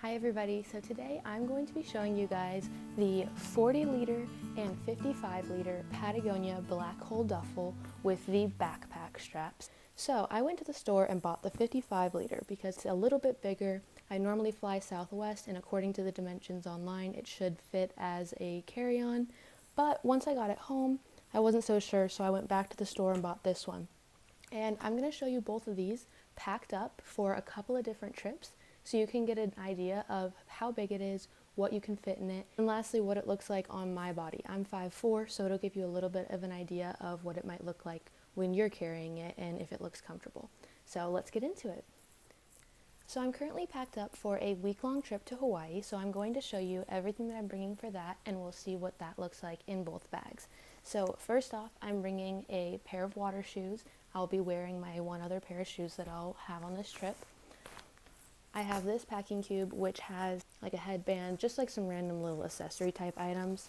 Hi everybody, so today I'm going to be showing you guys the 40 liter and 55 liter Patagonia black hole duffel with the backpack straps. So I went to the store and bought the 55 liter because it's a little bit bigger. I normally fly Southwest and according to the dimensions online it should fit as a carry-on, but once I got it home I wasn't so sure, so I went back to the store and bought this one. And I'm going to show you both of these packed up for a couple of different trips so you can get an idea of how big it is, what you can fit in it, and lastly what it looks like on my body. I'm 5'4", so it'll give you a little bit of an idea of what it might look like when you're carrying it and if it looks comfortable. So let's get into it. So I'm currently packed up for a week-long trip to Hawaii, so I'm going to show you everything that I'm bringing for that, and we'll see what that looks like in both bags. So first off, I'm bringing a pair of water shoes. I'll be wearing my one other pair of shoes that I'll have on this trip. I have this packing cube which has like a headband, just like some random little accessory type items.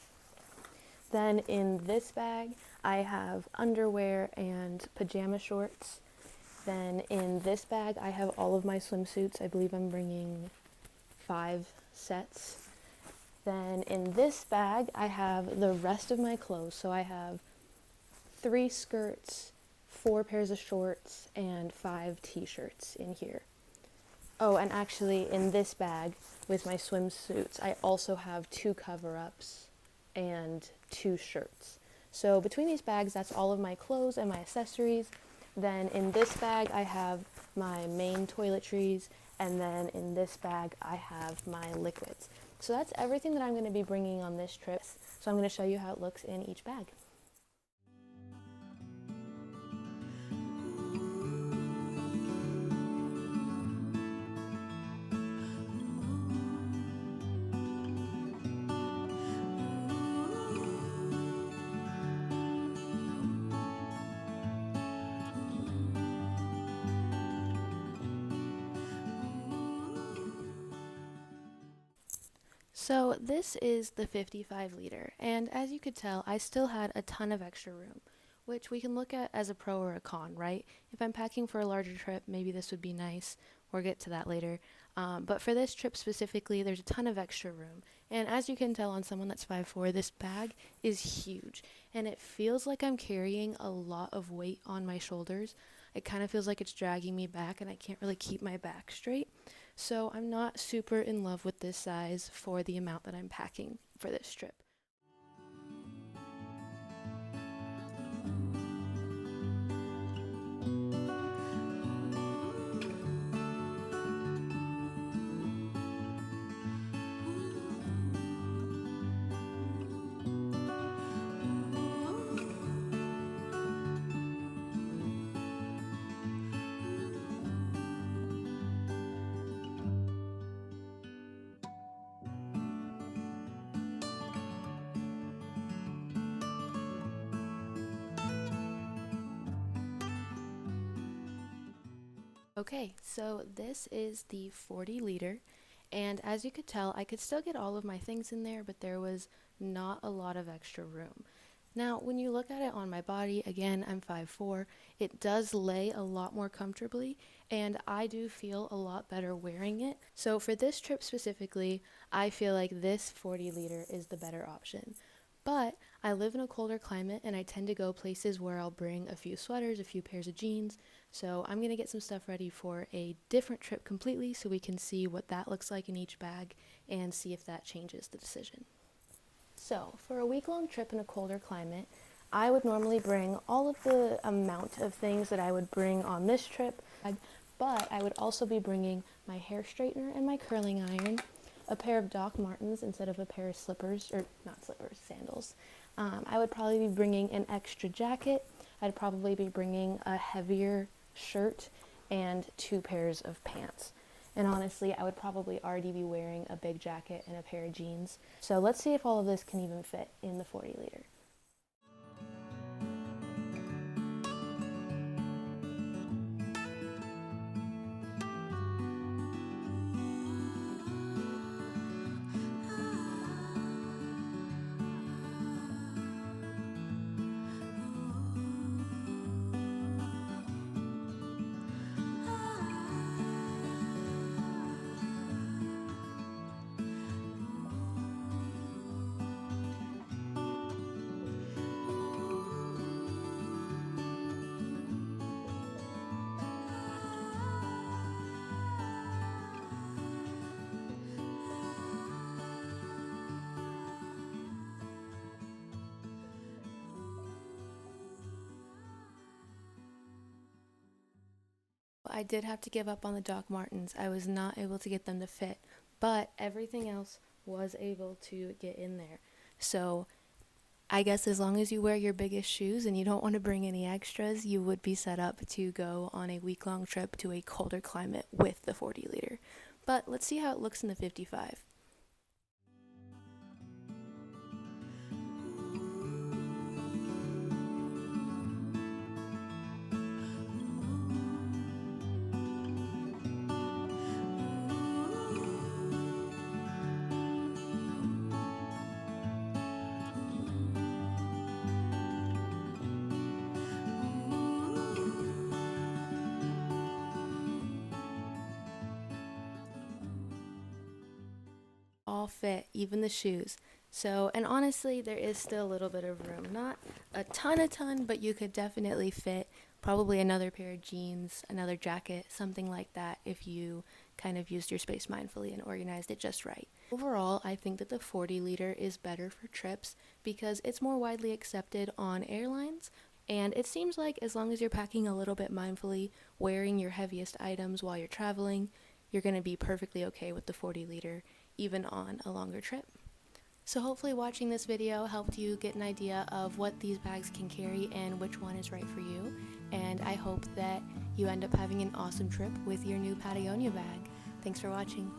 Then in this bag I have underwear and pajama shorts. Then in this bag I have all of my swimsuits. I believe I'm bringing 5 sets. Then in this bag I have the rest of my clothes. So I have 3 skirts, 4 pairs of shorts, and 5 t-shirts in here. Oh, and actually in this bag with my swimsuits, I also have 2 cover-ups and 2 shirts. So between these bags, that's all of my clothes and my accessories. Then in this bag, I have my main toiletries, and then in this bag, I have my liquids. So that's everything that I'm going to be bringing on this trip. So I'm going to show you how it looks in each bag. So this is the 55 liter, and as you could tell, I still had a ton of extra room, which we can look at as a pro or a con, right? If I'm packing for a larger trip, maybe this would be nice. We'll get to that later. But for this trip specifically, there's a ton of extra room. And as you can tell on someone that's 5'4", this bag is huge, and it feels like I'm carrying a lot of weight on my shoulders. It kind of feels like it's dragging me back, and I can't really keep my back straight. So I'm not super in love with this size for the amount that I'm packing for this trip. Okay, so this is the 40 liter, and as you could tell, I could still get all of my things in there, but there was not a lot of extra room. Now, when you look at it on my body, again, I'm 5'4", it does lay a lot more comfortably, and I do feel a lot better wearing it. So for this trip specifically, I feel like this 40 liter is the better option. But I live in a colder climate and I tend to go places where I'll bring a few sweaters, a few pairs of jeans. So I'm going to get some stuff ready for a different trip completely so we can see what that looks like in each bag and see if that changes the decision. So for a week-long trip in a colder climate, I would normally bring all of the amount of things that I would bring on this trip, but I would also be bringing my hair straightener and my curling iron, a pair of Doc Martens instead of a pair of slippers, or not slippers, sandals. I would probably be bringing an extra jacket. I'd probably be bringing a heavier shirt and 2 pairs of pants. And honestly, I would probably already be wearing a big jacket and a pair of jeans. So let's see if all of this can even fit in the 40 liter. I did have to give up on the Doc Martens. I was not able to get them to fit, but everything else was able to get in there. So I guess as long as you wear your biggest shoes and you don't want to bring any extras, you would be set up to go on a week-long trip to a colder climate with the 40 liter. But let's see how it looks in the 55. All fit, even the shoes. So, and honestly, there is still a little bit of room. Not a ton, but you could definitely fit probably another pair of jeans, another jacket, something like that if you kind of used your space mindfully and organized it just right. Overall, I think that the 40 liter is better for trips because it's more widely accepted on airlines. And it seems like as long as you're packing a little bit mindfully, wearing your heaviest items while you're traveling, you're going to be perfectly okay with the 40 liter, even on a longer trip. So hopefully watching this video helped you get an idea of what these bags can carry and which one is right for you. And I hope that you end up having an awesome trip with your new Patagonia bag. Thanks for watching.